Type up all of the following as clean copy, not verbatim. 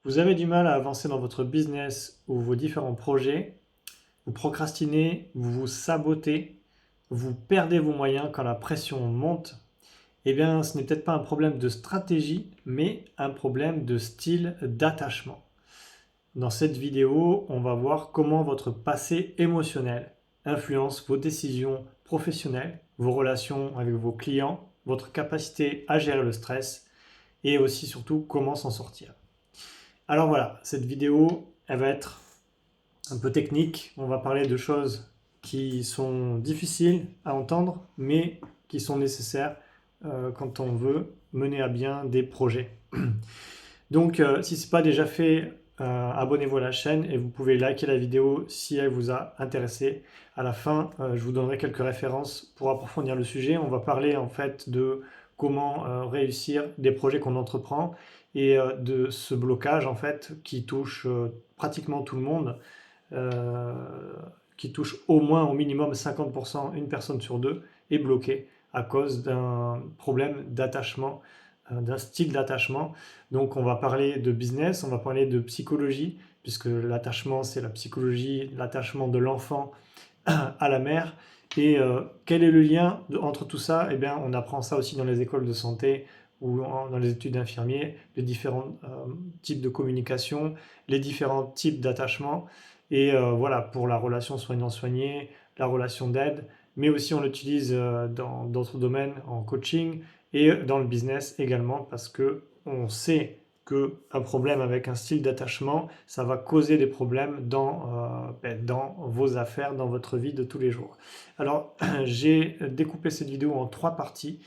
Vous avez du mal à avancer dans votre business ou vos différents projets, vous procrastinez, vous vous sabotez, vous perdez vos moyens quand la pression monte, eh bien ce n'est peut-être pas un problème de stratégie, mais un problème de style d'attachement. Dans cette vidéo, on va voir comment votre passé émotionnel influence vos décisions professionnelles, vos relations avec vos clients, votre capacité à gérer le stress et aussi surtout comment s'en sortir. Alors voilà, cette vidéo, elle va être un peu technique. On va parler de choses qui sont difficiles à entendre, mais qui sont nécessaires quand on veut mener à bien des projets. Donc, si ce n'est pas déjà fait, abonnez-vous à la chaîne et vous pouvez liker la vidéo si elle vous a intéressé. À la fin, je vous donnerai quelques références pour approfondir le sujet. On va parler en fait de comment réussir des projets qu'on entreprend et de ce blocage en fait qui touche pratiquement tout le monde, euh, qui touche au moins au minimum 50%, une personne sur deux est bloquée à cause d'un problème d'attachement, d'un style d'attachement. Donc on va parler de business, on va parler de psychologie, puisque l'attachement c'est la psychologie, l'attachement de l'enfant à la mère. Et quel est le lien entre tout ça? Eh bien, on apprend ça aussi dans les écoles de santé ou dans les études d'infirmiers, les différents types de communication, les différents types d'attachement. Et voilà, pour la relation soignant-soigné, la relation d'aide, mais aussi on l'utilise dans d'autres domaines, en coaching et dans le business également, parce que on sait qu'un problème avec un style d'attachement, ça va causer des problèmes dans vos affaires, dans votre vie de tous les jours. Alors, j'ai découpé cette vidéo en 3 parties.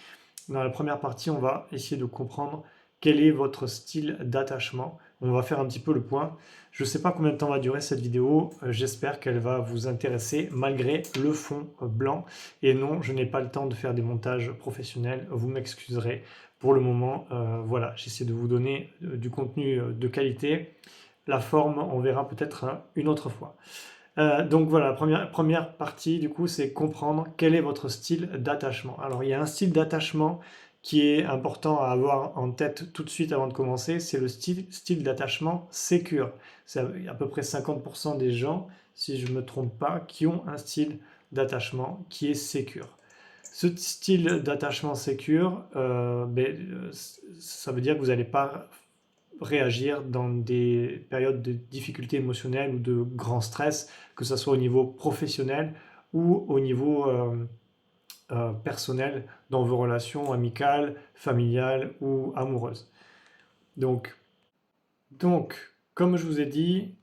Dans la première partie, on va essayer de comprendre quel est votre style d'attachement. On va faire un petit peu le point. Je ne sais pas combien de temps va durer cette vidéo. J'espère qu'elle va vous intéresser malgré le fond blanc. Et non, je n'ai pas le temps de faire des montages professionnels. Vous m'excuserez. Pour le moment, voilà, j'essaie de vous donner du contenu de qualité. La forme, on verra peut-être une autre fois. Donc voilà, la première partie, du coup, c'est comprendre quel est votre style d'attachement. Alors, il y a un style d'attachement qui est important à avoir en tête tout de suite avant de commencer, c'est le style d'attachement sécure. C'est à peu près 50% des gens, si je ne me trompe pas, qui ont un style d'attachement qui est sécure. Ce style d'attachement sécure, ça veut dire que vous n'allez pas réagir dans des périodes de difficultés émotionnelles ou de grand stress, que ce soit au niveau professionnel ou au niveau personnel, dans vos relations amicales, familiales ou amoureuses. Donc, comme je vous ai dit,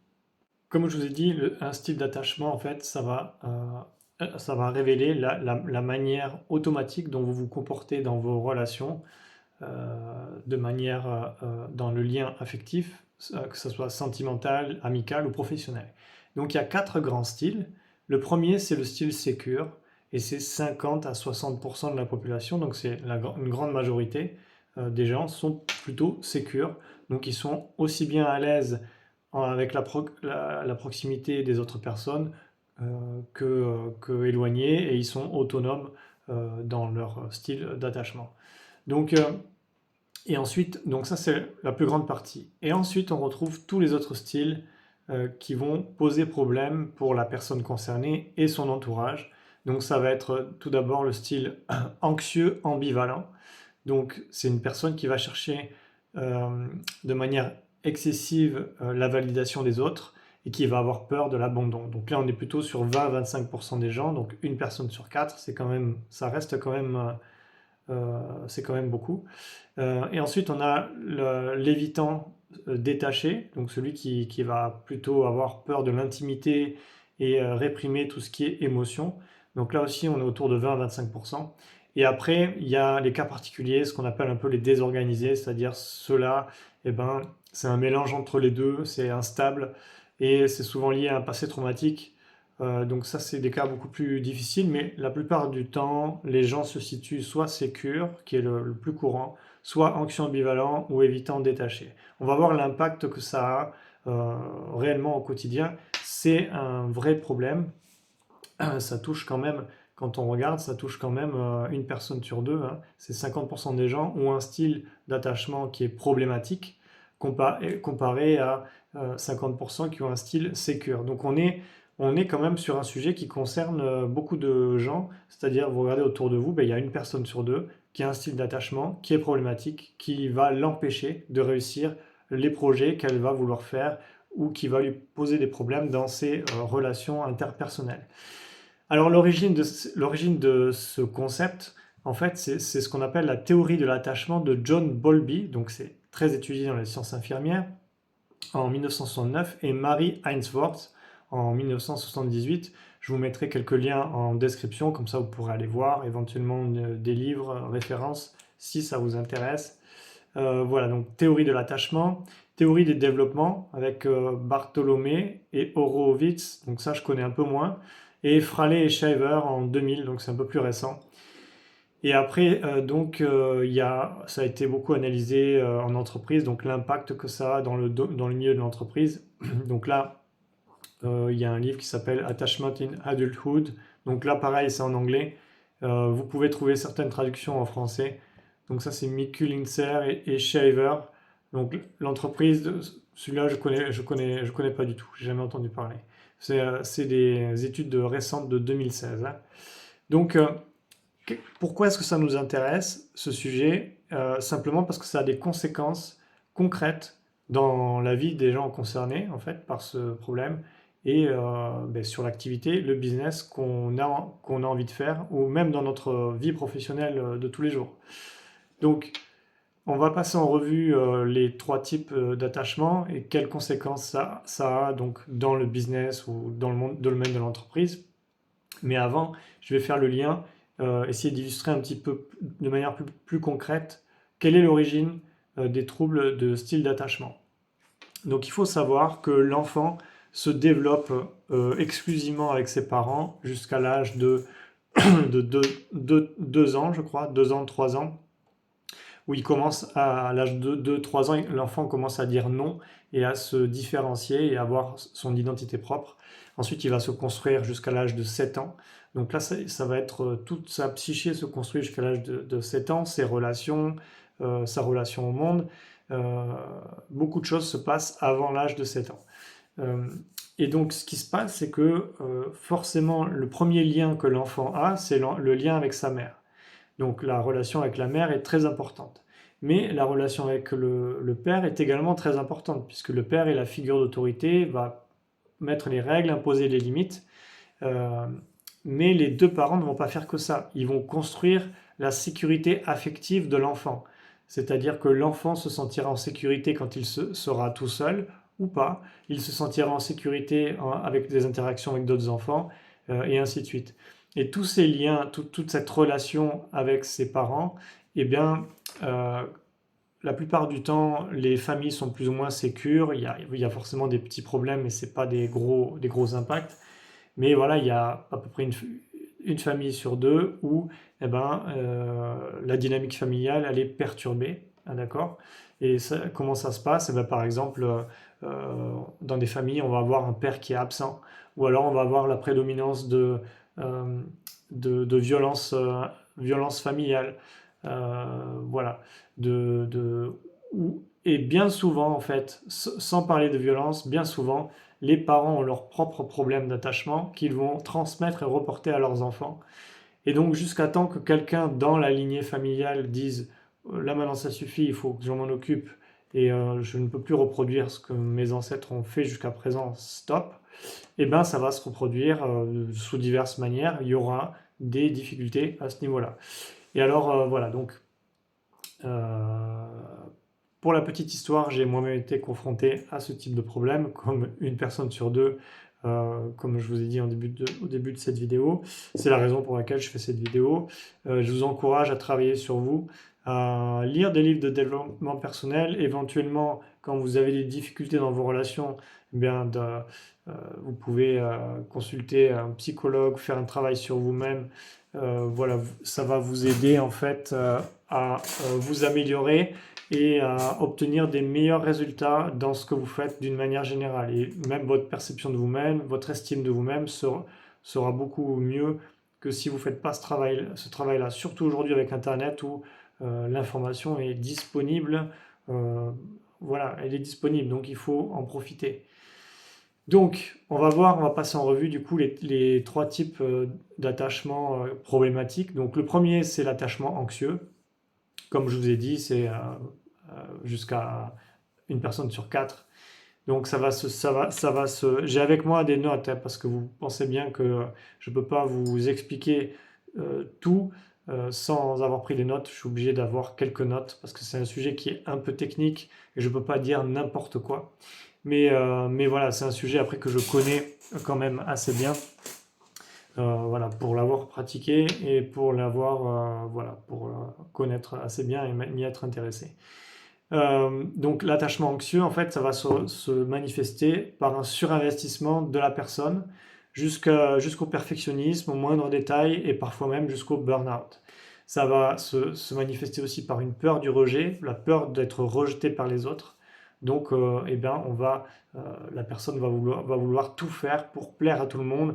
un style d'attachement, en fait, ça va révéler la manière automatique dont vous vous comportez dans vos relations, de manière dans le lien affectif, que ce soit sentimental, amical ou professionnel. Donc il y a 4 grands styles. Le premier, c'est le style sécure, et c'est 50 à 60% de la population, donc c'est une grande majorité des gens sont plutôt sécures, donc ils sont aussi bien à l'aise avec la proximité des autres personnes que éloignés, et ils sont autonomes dans leur style d'attachement. Donc, et ensuite, donc ça c'est la plus grande partie. Et ensuite, on retrouve tous les autres styles qui vont poser problème pour la personne concernée et son entourage. Donc ça va être tout d'abord le style anxieux ambivalent. Donc c'est une personne qui va chercher de manière excessive la validation des autres et qui va avoir peur de l'abandon. Donc là, on est plutôt sur 20-25% des gens, donc une personne sur 4, ça reste quand même c'est quand même beaucoup. Et ensuite, on a l'évitant détaché, donc celui qui va plutôt avoir peur de l'intimité et réprimer tout ce qui est émotion. Donc là aussi, on est autour de 20-25%. Et après, il y a les cas particuliers, ce qu'on appelle un peu les désorganisés, c'est-à-dire ceux-là, eh ben, c'est un mélange entre les deux, c'est instable et c'est souvent lié à un passé traumatique. Donc ça, c'est des cas beaucoup plus difficiles, mais la plupart du temps, les gens se situent soit sécure, qui est le plus courant, soit anxieux ambivalent ou évitant détaché. On va voir l'impact que ça a réellement au quotidien. C'est un vrai problème. Ça touche quand même, quand on regarde, ça touche quand même une personne sur deux, hein. C'est 50% des gens ont un style d'attachement qui est problématique. comparé à 50% qui ont un style sécure. Donc on est quand même sur un sujet qui concerne beaucoup de gens, c'est-à-dire vous regardez autour de vous, ben, il y a une personne sur deux qui a un style d'attachement qui est problématique, qui va l'empêcher de réussir les projets qu'elle va vouloir faire ou qui va lui poser des problèmes dans ses relations interpersonnelles. Alors l'origine de ce concept, en fait, c'est ce qu'on appelle la théorie de l'attachement de John Bowlby, donc c'est très étudié dans les sciences infirmières, en 1969, et Mary Ainsworth en 1978. Je vous mettrai quelques liens en description, comme ça vous pourrez aller voir, éventuellement des livres, références, si ça vous intéresse. Voilà, donc théorie de l'attachement, théorie des développements avec Bartholomé et Horowitz, donc ça je connais un peu moins, et Fraley et Shaver en 2000, donc c'est un peu plus récent. Et après, ça a été beaucoup analysé en entreprise, donc l'impact que ça a dans le milieu de l'entreprise. Donc là, il y a un livre qui s'appelle Attachment in Adulthood. Donc là, pareil, c'est en anglais. Vous pouvez trouver certaines traductions en français. Donc ça, c'est Mikkel Linser et Shaver. Donc l'entreprise, celui-là, je connais pas du tout. J'ai jamais entendu parler. C'est des études récentes de 2016. Hein. Donc, pourquoi est-ce que ça nous intéresse, ce sujet? Simplement parce que ça a des conséquences concrètes dans la vie des gens concernés, en fait, par ce problème, et sur l'activité, le business qu'on a envie de faire, ou même dans notre vie professionnelle de tous les jours. Donc, on va passer en revue les trois types d'attachement et quelles conséquences ça a donc, dans le business ou dans le domaine de l'entreprise. Mais avant, je vais faire le lien, essayer d'illustrer un petit peu de manière plus concrète quelle est l'origine des troubles de style d'attachement. Donc il faut savoir que l'enfant se développe exclusivement avec ses parents jusqu'à l'âge de, 2 ans, je crois, 2 ans, 3 ans, où il commence à l'âge de 2-3 ans, l'enfant commence à dire non et à se différencier et à avoir son identité propre. Ensuite, il va se construire jusqu'à l'âge de 7 ans. Donc là, ça va être toute sa psyché se construit jusqu'à l'âge de 7 ans, ses relations, sa relation au monde. Beaucoup de choses se passent avant l'âge de 7 ans. Et donc, ce qui se passe, c'est que forcément, le premier lien que l'enfant a, c'est le lien avec sa mère. Donc la relation avec la mère est très importante. Mais la relation avec le père est également très importante, puisque le père est la figure d'autorité, va mettre les règles, imposer les limites. Mais les deux parents ne vont pas faire que ça. Ils vont construire la sécurité affective de l'enfant. C'est-à-dire que l'enfant se sentira en sécurité quand il sera tout seul ou pas. Il se sentira en sécurité avec des interactions avec d'autres enfants, et ainsi de suite. Et tous ces liens, toute cette relation avec ses parents, eh bien, la plupart du temps, les familles sont plus ou moins sécures. Il y a forcément des petits problèmes, mais ce n'est pas des gros impacts. Mais voilà, il y a à peu près une famille sur deux où la dynamique familiale, elle est perturbée. Hein, d'accord? Et comment ça se passe? Par exemple, dans des familles, on va avoir un père qui est absent, ou alors on va avoir la prédominance euh, de violence familiale. Voilà. Et bien souvent, en fait, sans parler de violence, bien souvent, les parents ont leurs propres problèmes d'attachement qu'ils vont transmettre et reporter à leurs enfants. Et donc, jusqu'à temps que quelqu'un dans la lignée familiale dise là maintenant ça suffit, il faut que je m'en occupe et je ne peux plus reproduire ce que mes ancêtres ont fait jusqu'à présent, stop, et bien ça va se reproduire sous diverses manières. Il y aura des difficultés à ce niveau-là. Et alors, voilà, donc, pour la petite histoire, j'ai moi-même été confronté à ce type de problème, comme une personne sur deux, comme je vous ai dit au début de cette vidéo. C'est la raison pour laquelle je fais cette vidéo. Je vous encourage à travailler sur vous, à lire des livres de développement personnel, éventuellement, quand vous avez des difficultés dans vos relations, eh bien, vous pouvez consulter un psychologue, faire un travail sur vous-même. Voilà, ça va vous aider en fait à vous améliorer et à obtenir des meilleurs résultats dans ce que vous faites d'une manière générale. Et même votre perception de vous-même, votre estime de vous-même sera beaucoup mieux que si vous ne faites pas ce travail-là, surtout aujourd'hui avec Internet où l'information est disponible voilà, elle est disponible, donc il faut en profiter. Donc, on va passer en revue du coup les trois types d'attachement problématiques. Donc, le premier, c'est l'attachement anxieux. Comme je vous ai dit, c'est jusqu'à une personne sur quatre. Donc, j'ai avec moi des notes, hein, parce que vous pensez bien que je ne peux pas vous expliquer tout sans avoir pris des notes. Je suis obligé d'avoir quelques notes parce que c'est un sujet qui est un peu technique et je ne peux pas dire n'importe quoi. Mais voilà, c'est un sujet après que je connais quand même assez bien. Voilà, pour l'avoir pratiqué et pour l'avoir, voilà, pour connaître assez bien et m'y être intéressé. Donc l'attachement anxieux, en fait, ça va se manifester par un surinvestissement de la personne jusqu'au perfectionnisme, au moindre détail et parfois même jusqu'au burn-out. Ça va se manifester aussi par une peur du rejet, la peur d'être rejeté par les autres. Donc, eh bien, la personne va vouloir tout faire pour plaire à tout le monde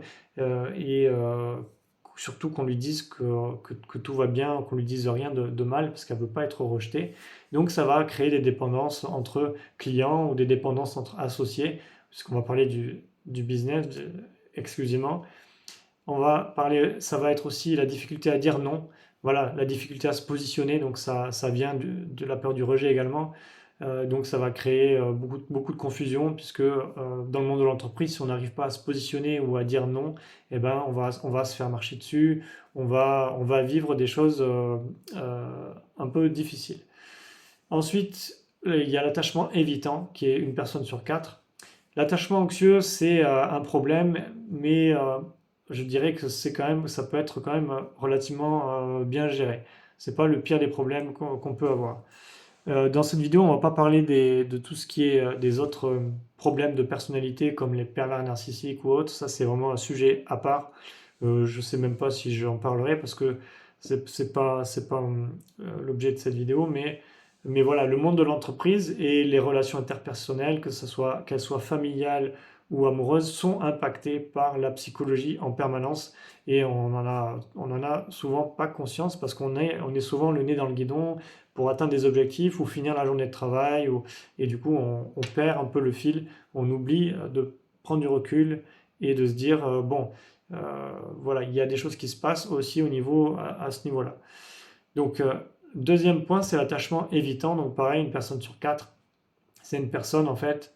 et surtout qu'on lui dise que tout va bien, qu'on lui dise rien de mal parce qu'elle ne veut pas être rejetée. Donc ça va créer des dépendances entre clients ou des dépendances entre associés, puisqu'on va parler du business exclusivement. Ça va être aussi la difficulté à dire non, voilà, la difficulté à se positionner, donc ça vient de la peur du rejet également. Donc ça va créer beaucoup de confusion, puisque dans le monde de l'entreprise, si on n'arrive pas à se positionner ou à dire non, eh ben, on va se faire marcher dessus, on va vivre des choses un peu difficiles. Ensuite, il y a l'attachement évitant, qui est une personne sur quatre. L'attachement anxieux, c'est un problème, mais je dirais que ça peut être quand même relativement bien géré. C'est pas le pire des problèmes qu'on peut avoir. Dans cette vidéo, on va pas parler de tout ce qui est des autres problèmes de personnalité comme les pervers narcissiques ou autres. Ça, c'est vraiment un sujet à part. Je sais même pas si j'en parlerai parce que c'est pas l'objet de cette vidéo, mais voilà, le monde de l'entreprise et les relations interpersonnelles, qu'elles soient familiales ou amoureuses, sont impactées par la psychologie en permanence et on en a souvent pas conscience parce on est souvent le nez dans le guidon pour atteindre des objectifs ou finir la journée de travail et du coup on perd un peu le fil, on oublie de prendre du recul et de se dire bon, voilà, il y a des choses qui se passent aussi au niveau à ce niveau-là. Donc deuxième point, c'est l'attachement évitant. Donc pareil, une personne sur quatre, c'est une personne en fait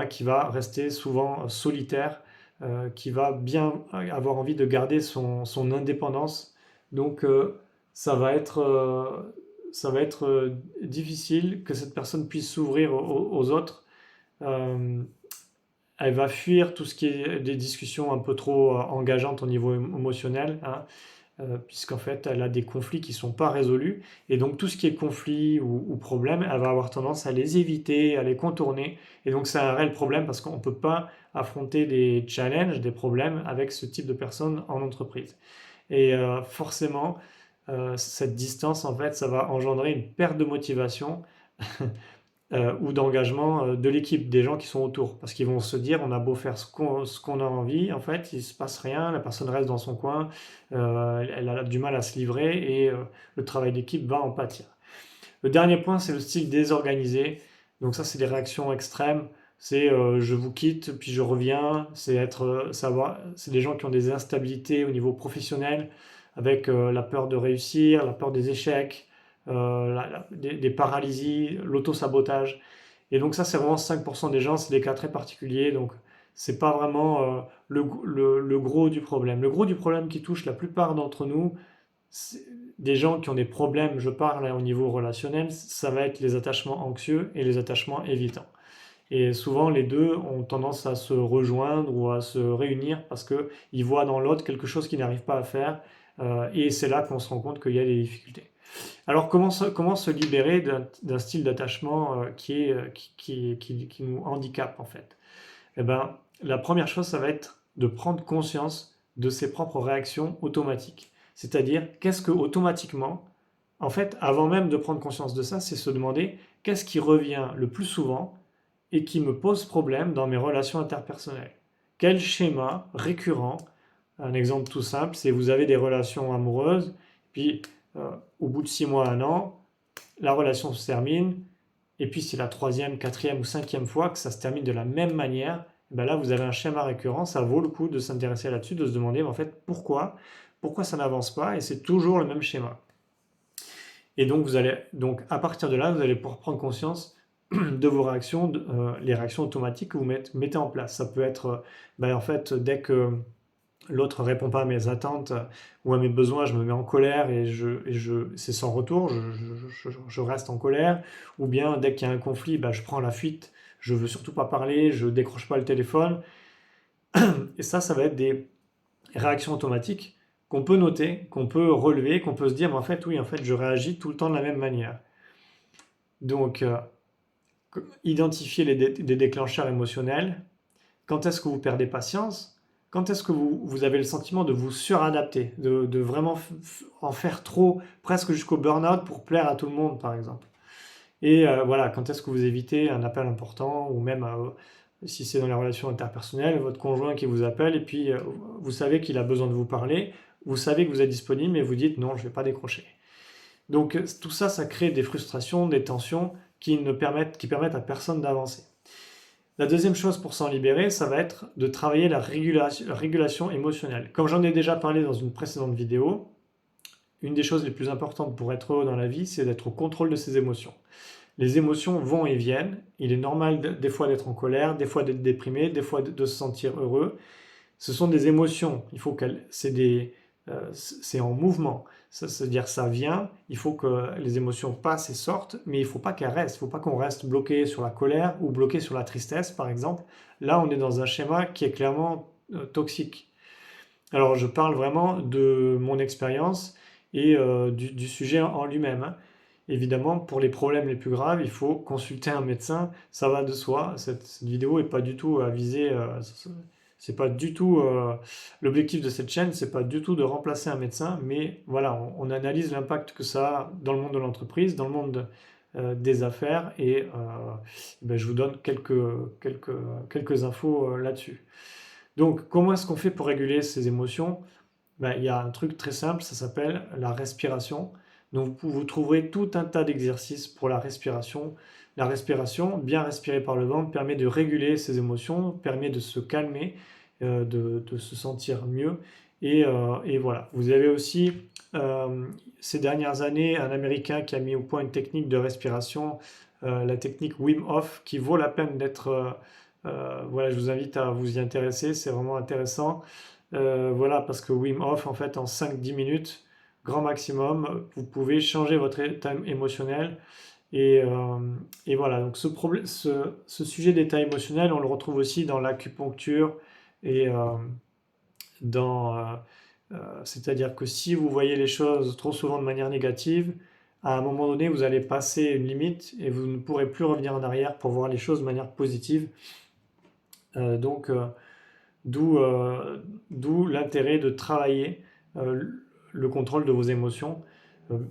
qui va rester souvent solitaire, qui va bien avoir envie de garder son indépendance. Donc ça va être, difficile que cette personne puisse s'ouvrir aux autres. Euh, Elle va fuir tout ce qui est des discussions un peu trop engageantes au niveau émotionnel, hein, puisqu'en fait, elle a des conflits qui ne sont pas résolus. Et donc, tout ce qui est conflit ou problème, elle va avoir tendance à les éviter, à les contourner. Et donc, c'est un réel problème parce qu'on ne peut pas affronter des challenges, des problèmes avec ce type de personnes en entreprise. Et forcément, cette distance, en fait, ça va engendrer une perte de motivation ou d'engagement de l'équipe, des gens qui sont autour. Parce qu'ils vont se dire, on a beau faire ce qu'on a envie, en fait, il ne se passe rien, la personne reste dans son coin, elle a du mal à se livrer et le travail d'équipe va en pâtir. Le dernier point, c'est le style désorganisé. Donc ça, c'est des réactions extrêmes. C'est je vous quitte, puis je reviens. C'est des gens qui ont des instabilités au niveau professionnel, avec la peur de réussir, la peur des échecs, des paralysies, l'auto-sabotage. Et donc ça, c'est vraiment 5% des gens, c'est des cas très particuliers, donc c'est pas vraiment le gros du problème. Le gros du problème qui touche la plupart d'entre nous, des gens qui ont des problèmes, je parle au niveau relationnel, ça va être les attachements anxieux et les attachements évitants. Et souvent, les deux ont tendance à se rejoindre ou à se réunir parce qu'ils voient dans l'autre quelque chose qu'ils n'arrivent pas à faire. Et c'est là qu'on se rend compte qu'il y a des difficultés. Alors, comment se libérer d'un style d'attachement qui nous handicape, en fait? Eh ben, la première chose, ça va être de prendre conscience de ses propres réactions automatiques. C'est-à-dire, qu'est-ce que automatiquement, en fait, avant même de prendre conscience de ça, c'est se demander qu'est-ce qui revient le plus souvent et qui me pose problème dans mes relations interpersonnelles. Quel schéma récurrent? Un exemple tout simple, c'est vous avez des relations amoureuses, puis au bout de 6 mois, 1 an, la relation se termine, et puis c'est la troisième, quatrième ou cinquième fois que ça se termine de la même manière, ben là vous avez un schéma récurrent, ça vaut le coup de s'intéresser là-dessus, de se demander en fait pourquoi ça n'avance pas, et c'est toujours le même schéma. Et donc à partir de là, vous allez pouvoir prendre conscience de vos réactions, les réactions automatiques que vous mettez en place. Ça peut être, en fait, dès que l'autre ne répond pas à mes attentes ou à mes besoins, je me mets en colère et c'est sans retour, je reste en colère. Ou bien dès qu'il y a un conflit, je prends la fuite, je ne veux surtout pas parler, je ne décroche pas le téléphone. Et ça va être des réactions automatiques qu'on peut noter, qu'on peut relever, qu'on peut se dire, mais en fait, oui, en fait, je réagis tout le temps de la même manière. Donc, identifier les déclencheurs émotionnels. Quand est-ce que vous perdez patience? Quand est-ce que vous avez le sentiment de vous suradapter, de vraiment en faire trop, presque jusqu'au burn-out pour plaire à tout le monde, par exemple? Et voilà, quand est-ce que vous évitez un appel important, ou même si c'est dans les relations interpersonnelles, votre conjoint qui vous appelle, et puis vous savez qu'il a besoin de vous parler, vous savez que vous êtes disponible, mais vous dites non, je ne vais pas décrocher. Donc tout ça, ça crée des frustrations, des tensions qui permettent à personne d'avancer. La deuxième chose pour s'en libérer, ça va être de travailler la régulation émotionnelle. Comme j'en ai déjà parlé dans une précédente vidéo, une des choses les plus importantes pour être heureux dans la vie, c'est d'être au contrôle de ses émotions. Les émotions vont et viennent. Il est normal des fois d'être en colère, des fois d'être déprimé, des fois de se sentir heureux. Ce sont des émotions. C'est en mouvement. C'est-à-dire ça vient, il faut que les émotions passent et sortent, mais il ne faut pas qu'elles restent. Il ne faut pas qu'on reste bloqué sur la colère ou bloqué sur la tristesse, par exemple. Là, on est dans un schéma qui est clairement toxique. Alors, je parle vraiment de mon expérience et du sujet en lui-même, hein. Évidemment, pour les problèmes les plus graves, il faut consulter un médecin, ça va de soi. Cette vidéo n'est pas du tout à viser, c'est pas du tout l'objectif de cette chaîne, c'est pas du tout de remplacer un médecin, mais voilà, on analyse l'impact que ça a dans le monde de l'entreprise, dans le monde des affaires, et je vous donne quelques infos là-dessus. Donc, comment est-ce qu'on fait pour réguler ces émotions? Il y a un truc très simple, ça s'appelle la respiration. Donc vous trouverez tout un tas d'exercices pour la respiration. La respiration, bien respirer par le ventre, permet de réguler ses émotions, permet de se calmer, de se sentir mieux. Et voilà. Vous avez aussi, ces dernières années, un Américain qui a mis au point une technique de respiration, la technique Wim Hof, qui vaut la peine d'être... voilà, je vous invite à vous y intéresser, c'est vraiment intéressant. Voilà, parce que Wim Hof, en fait, en 5-10 minutes, grand maximum, vous pouvez changer votre état émotionnel. Et voilà, donc ce sujet d'état émotionnel, on le retrouve aussi dans l'acupuncture et c'est-à-dire que si vous voyez les choses trop souvent de manière négative, à un moment donné, vous allez passer une limite et vous ne pourrez plus revenir en arrière pour voir les choses de manière positive. D'où l'intérêt de travailler le contrôle de vos émotions.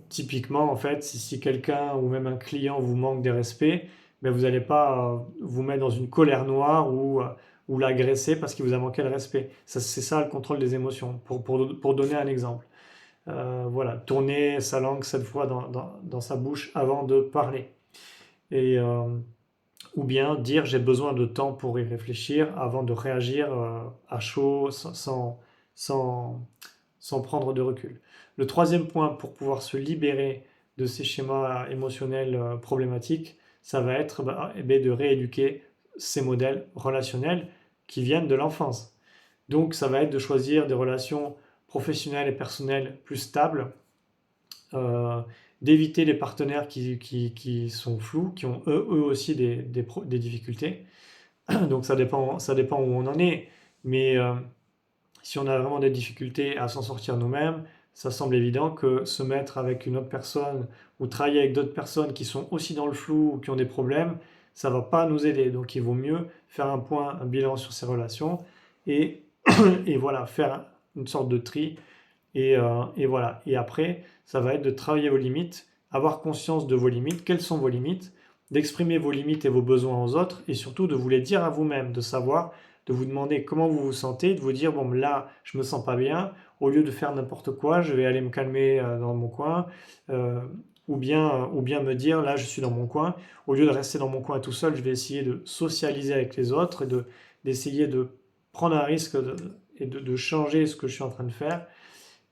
Typiquement, en fait, si quelqu'un ou même un client vous manque de respect, vous n'allez pas vous mettre dans une colère noire ou l'agresser parce qu'il vous a manqué le respect. C'est ça le contrôle des émotions, pour donner un exemple. Voilà, tourner sa langue 7 fois dans sa bouche avant de parler. Ou bien dire j'ai besoin de temps pour y réfléchir avant de réagir à chaud sans prendre de recul. Le troisième point pour pouvoir se libérer de ces schémas émotionnels problématiques, ça va être de rééduquer ces modèles relationnels qui viennent de l'enfance. Donc ça va être de choisir des relations professionnelles et personnelles plus stables, d'éviter les partenaires qui sont flous, qui ont eux aussi des difficultés. Donc ça dépend où on en est, mais si on a vraiment des difficultés à s'en sortir nous-mêmes, ça semble évident que se mettre avec une autre personne ou travailler avec d'autres personnes qui sont aussi dans le flou ou qui ont des problèmes, ça ne va pas nous aider. Donc il vaut mieux faire un bilan sur ces relations et voilà, faire une sorte de tri. Et voilà. Et après, ça va être de travailler vos limites, avoir conscience de vos limites, quelles sont vos limites, d'exprimer vos limites et vos besoins aux autres, et surtout de vous les dire à vous-même, de vous demander comment vous vous sentez, de vous dire, bon, là, je me sens pas bien, au lieu de faire n'importe quoi, je vais aller me calmer dans mon coin. ou bien me dire, là, je suis dans mon coin, au lieu de rester dans mon coin tout seul, je vais essayer de socialiser avec les autres et d'essayer de prendre un risque et de changer ce que je suis en train de faire.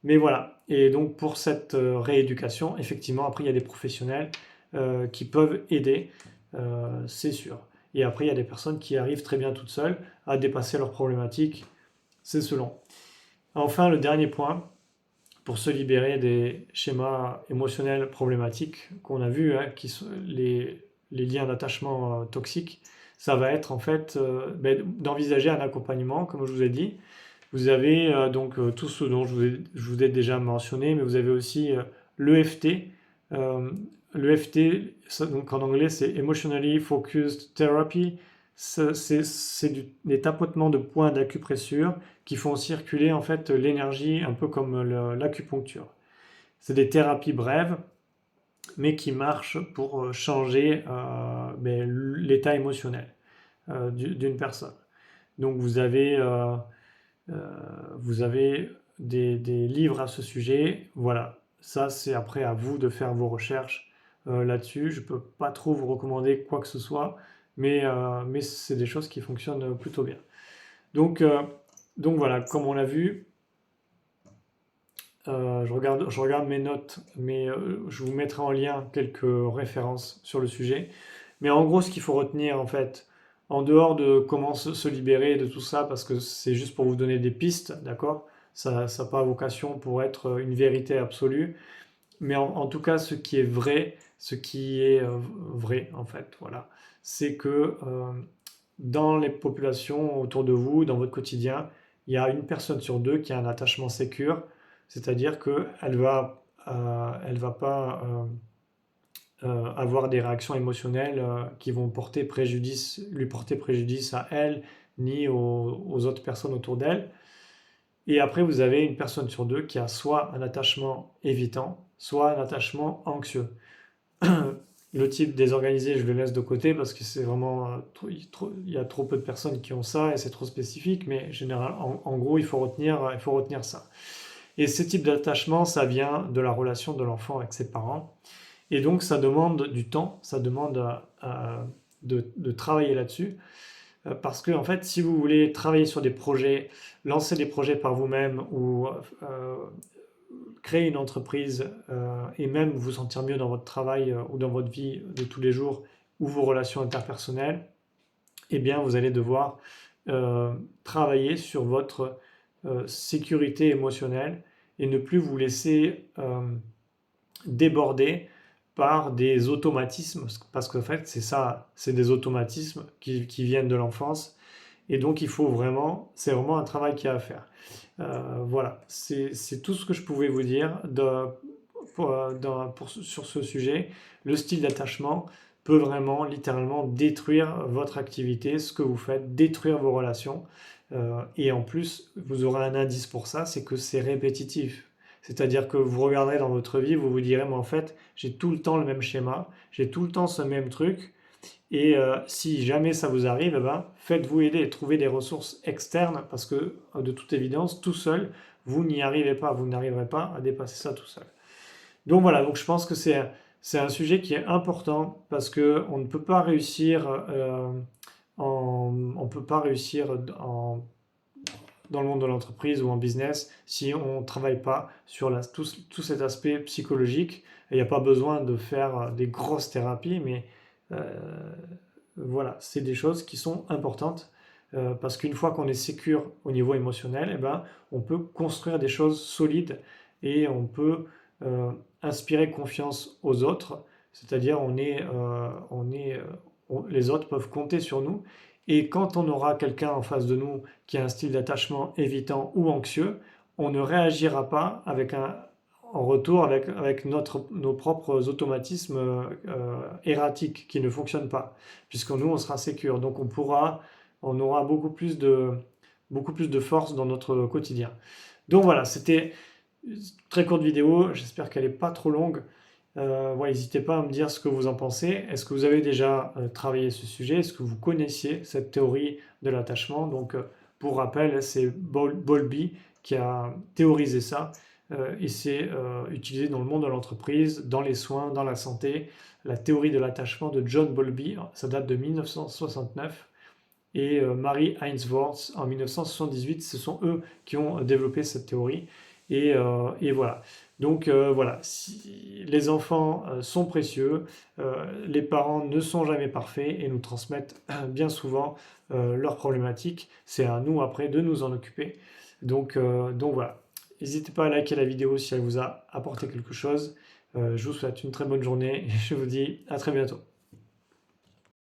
Mais voilà, et donc pour cette rééducation, effectivement, après, il y a des professionnels qui peuvent aider, c'est sûr. Et après, il y a des personnes qui arrivent très bien toutes seules à dépasser leurs problématiques, c'est selon. Enfin, le dernier point, pour se libérer des schémas émotionnels problématiques qu'on a vus, hein, qui sont les liens d'attachement toxiques, ça va être en fait d'envisager un accompagnement, comme je vous ai dit. Vous avez donc tout ce dont je vous ai déjà mentionné, mais vous avez aussi l'EFT. Euh, L'EFT, donc en anglais, c'est Emotionally Focused Therapy. C'est des tapotements de points d'acupressure qui font circuler en fait l'énergie, un peu comme l'acupuncture. C'est des thérapies brèves, mais qui marchent pour changer l'état émotionnel d'une personne. Donc vous avez des livres à ce sujet. Voilà, ça c'est après à vous de faire vos recherches là-dessus. Je ne peux pas trop vous recommander quoi que ce soit, mais c'est des choses qui fonctionnent plutôt bien. Donc, euh, donc voilà, comme on l'a vu, je regarde mes notes, mais je vous mettrai en lien quelques références sur le sujet. Mais en gros, ce qu'il faut retenir, en fait, en dehors de comment se libérer de tout ça, parce que c'est juste pour vous donner des pistes, d'accord? Ça n'a pas vocation pour être une vérité absolue. Mais en tout cas, ce qui est vrai, ce qui est vrai, en fait, voilà, c'est que dans les populations autour de vous, dans votre quotidien, il y a une personne sur deux qui a un attachement sécure, c'est-à-dire elle va pas avoir des réactions émotionnelles qui vont lui porter préjudice à elle, ni aux autres personnes autour d'elle. Et après, vous avez une personne sur deux qui a soit un attachement évitant, soit un attachement anxieux. Le type désorganisé, je le laisse de côté parce que c'est vraiment il y a trop peu de personnes qui ont ça et c'est trop spécifique, mais en gros, il faut retenir ça. Et ce type d'attachement, ça vient de la relation de l'enfant avec ses parents. Et donc, ça demande du temps, ça demande de travailler là-dessus. Parce que, en fait, si vous voulez travailler sur des projets, lancer des projets par vous-même ou créer une entreprise et même vous sentir mieux dans votre travail ou dans votre vie de tous les jours ou vos relations interpersonnelles, eh bien, vous allez devoir travailler sur votre sécurité émotionnelle et ne plus vous laisser déborder par des automatismes, parce qu'en fait, c'est ça, c'est des automatismes qui viennent de l'enfance. Et donc, c'est vraiment un travail qu'il y a à faire. Voilà, c'est tout ce que je pouvais vous dire sur ce sujet. Le style d'attachement peut vraiment, littéralement, détruire votre activité, ce que vous faites, détruire vos relations. Et en plus, vous aurez un indice pour ça, c'est que c'est répétitif. C'est-à-dire que vous regarderez dans votre vie, vous vous direz, mais en fait, j'ai tout le temps le même schéma, j'ai tout le temps ce même truc, et si jamais ça vous arrive, eh ben, faites-vous aider et trouvez des ressources externes parce que de toute évidence, tout seul, vous n'y arrivez pas, vous n'arriverez pas à dépasser ça tout seul. Donc voilà, donc je pense que c'est un sujet qui est important parce que on ne peut pas réussir on peut pas réussir dans le monde de l'entreprise ou en business si on ne travaille pas sur tout cet aspect psychologique. Il n'y a pas besoin de faire des grosses thérapies, mais euh, voilà, c'est des choses qui sont importantes parce qu'une fois qu'on est sécure au niveau émotionnel, eh ben, on peut construire des choses solides et on peut inspirer confiance aux autres, c'est-à-dire les autres peuvent compter sur nous. Et quand on aura quelqu'un en face de nous qui a un style d'attachement évitant ou anxieux, on ne réagira pas en retour avec nos propres automatismes erratiques qui ne fonctionnent pas, puisque nous, on sera sécure. Donc on aura beaucoup plus de force dans notre quotidien. Donc voilà, c'était une très courte vidéo, j'espère qu'elle n'est pas trop longue. Ouais, n'hésitez pas à me dire ce que vous en pensez. Est-ce que vous avez déjà travaillé ce sujet? Est-ce que vous connaissiez cette théorie de l'attachement? Donc, pour rappel, c'est Bowlby qui a théorisé ça. et c'est utilisé dans le monde de l'entreprise, dans les soins, dans la santé. La théorie de l'attachement de John Bowlby, ça date de 1969, et Mary Ainsworth en 1978. Ce sont eux qui ont développé cette théorie. Et voilà. Donc voilà, si les enfants sont précieux, les parents ne sont jamais parfaits et nous transmettent bien souvent leurs problématiques. C'est à nous après de nous en occuper. Donc voilà. N'hésitez pas à liker la vidéo si elle vous a apporté quelque chose. Je vous souhaite une très bonne journée et je vous dis à très bientôt.